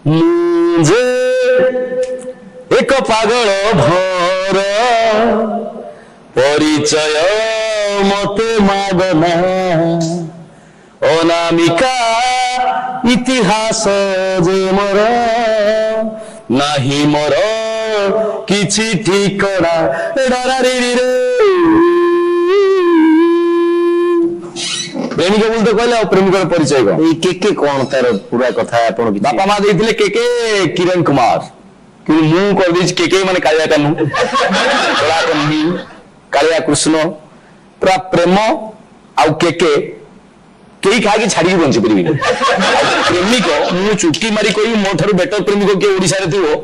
मुझे एक पागल भर परिचय मते मागना अनामिका इतिहास जे मोर नाही मोर किछि ठिकଣା डरारी रे प्रेमिक बोलते कहले प्रेमिक परिचय के कौन तार पूरा कथा आपण बापा माँ देते के किरण कुमार कि मु कर के माने कालिया कानू कला कन्ही कालिया कृष्ण पूरा प्रेम आउ के कई खाई छाड़ी बंची पारि प्रेमिक मु चुटकी मारी कोई मो ठार बेटर प्रेमिक किए ओडिशा रे थिवो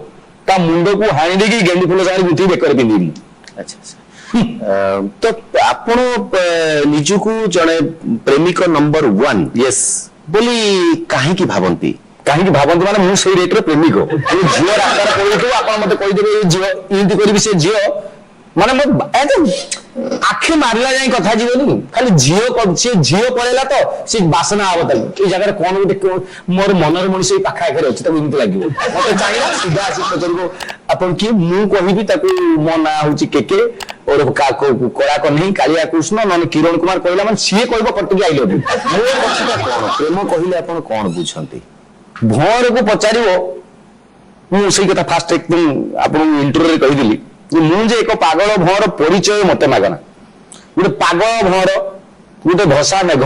ता मुंड को हाणी देकी गेंडी फूल सारी गुथी बेकर पिंदी अच्छा तो आपण निजुकू जड़े प्रेमिक नंबर 1 यस बोली कहीं की भावंती माने मु सेई रेट रे प्रेमिक झियो रास्ता कोई आपण मते कहि देबे झियो इंती करबी से झियो माने मो आखि मारला जाई कथा जीवनी खाली झियो पळेला तो से बासना आवत ए जगह कोन गोटे मोर मनर मनुष्य पाखा आखरे अछि त इंती लागिवो मते चाहिला सीधा आसी पचरबो आपण की मु कहिबी ताकू मो ना होची केके और कला कन्ही कालिया कृष्ण नन किरण कुमार कहला मन सीए कहबो कटकी आइलो मो पछता कोन प्रेम कहिले आपण कोन बुझंती भोर को पचारिबो मु सेई कथा फास्ट एकदम आपण इंटरव्यू रे कहि दिली मु जे एक पागल भोर परिचय मते मागना गोटे पागल भोर गोटे भसा मेघ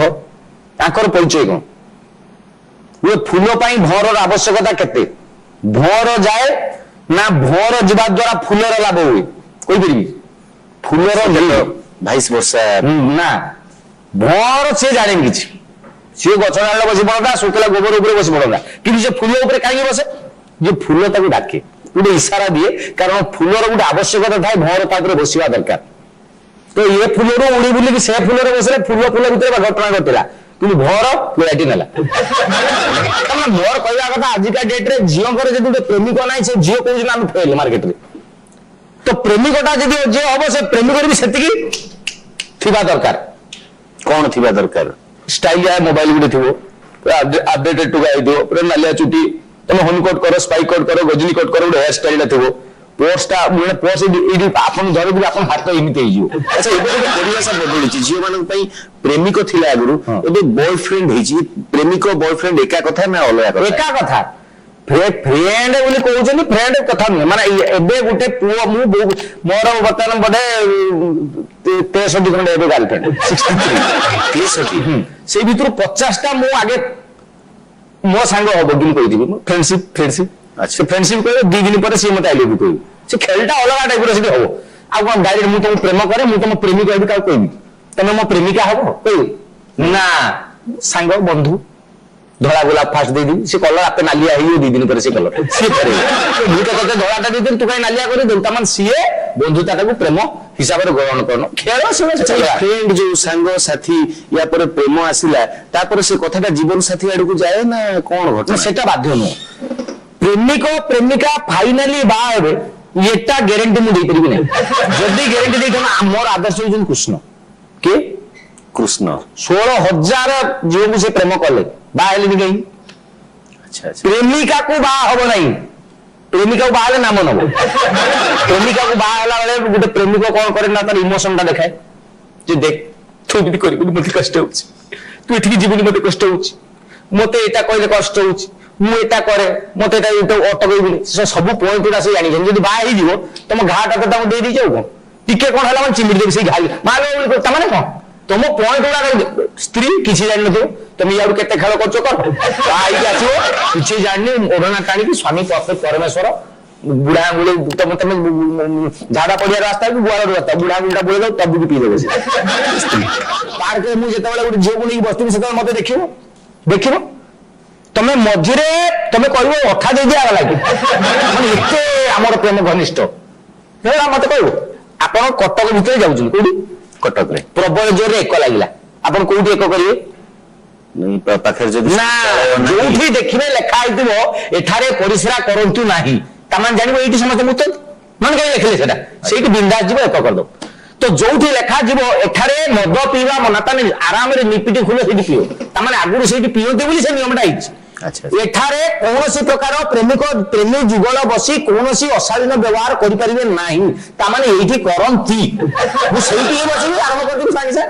ताकर परिचय कोन गोटे फूल पाई भोर आवश्यकता केते भोर जाए ना भोर जिबा द्वारा फूलर लाभ हुए कोई परिबी फूलर 22 वर्ष ना भोर से जाने किछि से गछ डाल बसी पड़ता सुखला गोबर ऊपर बसी पड़ता कि फूल ऊपर कहीं बसे जो फूल ताको डाके गोटे इशारा दिए कारण फूलर गोटे आवश्यकता थाए भोर तापर बसवा दरकार तो ये फूलर उड़ी बुलिक से फूलर बसले फूल भितर घटना घटला कि भोर फ्लाइट नेला मोर कहवा कथा आजिका डेट रे झीओ जब गोटे प्रेमिक ना से झीओ कह फेल मार्केट रे तो प्रेमिकटा जब जे हम से प्रेमिक भी सेतिकी थिबा दरकार कौन थिबा दरकार स्टाइल या मोबाइल गुटे थो अपडेटेड टुका आइथो पूरा नालिया चुटी तुम होनकोट करो स्पाइक कोट करो गजनी कोट करो हेयर स्टाइल थो पोस्टा माने पोस्ट एडी आपन धर भी आपन हाथ एमिते हिजो अच्छा एबे परिवेश बदली छि जियो मानन पई प्रेमिक थिला आगुरु एबे बॉयफ्रेंड हिजि प्रेमिक बॉयफ्रेंड एका कथा ना अलगा कथा एका कथा फ्रेंड बोली कहउछनी फ्रेंड कथा न माने एबे गुटे पुओ मु मोर बतन बडे 63 खंड एबे गर्लफ्रेंड 63 से भीतर 50 टा मु आगे मो सांग हबो कि कहि दिबी फ्रेंडशिप अच्छा फ्रेंडशिप कह 2 दिन पर से मत आई लव यू कहि से खेलटा अलग टाइप रो से हो आ कोन डायरेक्ट मु तुम प्रेम करे मु तुम प्रेमिक कहबी का कहबी तमे मो प्रेमिका हबो कहि ना सांग बंधु धड़ा गुलाब फास्ट दे दी से कलर आपे नालिया ही 2 दिन पर से कलर से करे मु तो कते धड़ाटा दे दे तू काई नालिया करे दे तमन सीए बंधुता को प्रेम हिसाब रे ग्रहण करनो खेल से फ्रेंड जो संग साथी या पर प्रेम आसिला तापर से कथाटा जीवन साथी आडू को जाए ना कोन घटना सेटा बाध्य न प्रेमिक प्रेमिका फाइनली बा हेबे एटा ग्यारंटी मु दे परिबि नै जदी ग्यारंटी दे मोर आदर्श होजन कृष्ण के कृष्ण 16000 जीव से प्रेम कले बा हेली गई अच्छा अच्छा प्रेमिका को बा हबो नै प्रेमिका को बाले नाम नबो प्रेमिका को बाला बेले गोटे प्रेमिक कोन करे ना तार इमोशन ता देखाय जे देख तू भी करी मते कष्ट होछि तू एठी जीवन मते कष्ट होछि मते एटा कहले कष्ट होछि मु एटा करे मते एटा अटकइबि सब पॉइंट उडा से जानि जदी बा ही जीवो तुम घाटा तो तुम दे दी जाऊ कोन टिके कोन हला मन चिमिर देबि से घाई मालो बोल त माने कोन तुम पॉइंट उडा स्त्री किछि जानि न तुम याडू केते खेल करछो कर आई आछो किछि जानि ओडना टाणी कि स्वामी परमेश्वर बुढ़ा बुढ़े तुम झाड़ा पड़िया रास्ता भी गुआर रास्ता बुढ़ा बुढ़ा बोले दो तब भी पी देबे पार्क मु जेते बेले गोटे झियो को नहीं बस्ती से मते देखिबो तमे मझिरे तमे कहबो अठा दे दिया लागी माने एते हमर प्रेम घनिष्ठ हेला मते कहबो आपण कटक भितर जाउछन कोडी कटक रे प्रबल जोर एक लागिला आपण कोडी एक करिवे नहीं पाखर जदी ना जोठी देखिबे लेखा आइतबो एठारे परिश्रा करंतु नाही तमान जानिबो एठी समस्त मुत मन कहि लिखले सेटा सेठी बिंदास जीव एक कर दो तो जोठी लेखा जीव एठारे मद पीवा मना ताने आराम रे निपिटी खुले सेठी पियो तमाने आगुरु सेठी पियोते बोली से नियमटा आइछ ଏଠାରେ କୌଣସି ପ୍ରକାର ପ୍ରେମୀ ଯୁଗଳ ବସି କୌଣସି ଅଶାଳୀନ ବ୍ୟବହାର କରିପାରିବେ ନାହିଁ। ତାମାନେ ଏଇଠି କରନ୍ତି, ମୁଁ ସେଇଠି ବସିକି ଆରମ୍ଭ କରିଦେବି ସାଙ୍ଗେ ସାଙ୍ଗେ।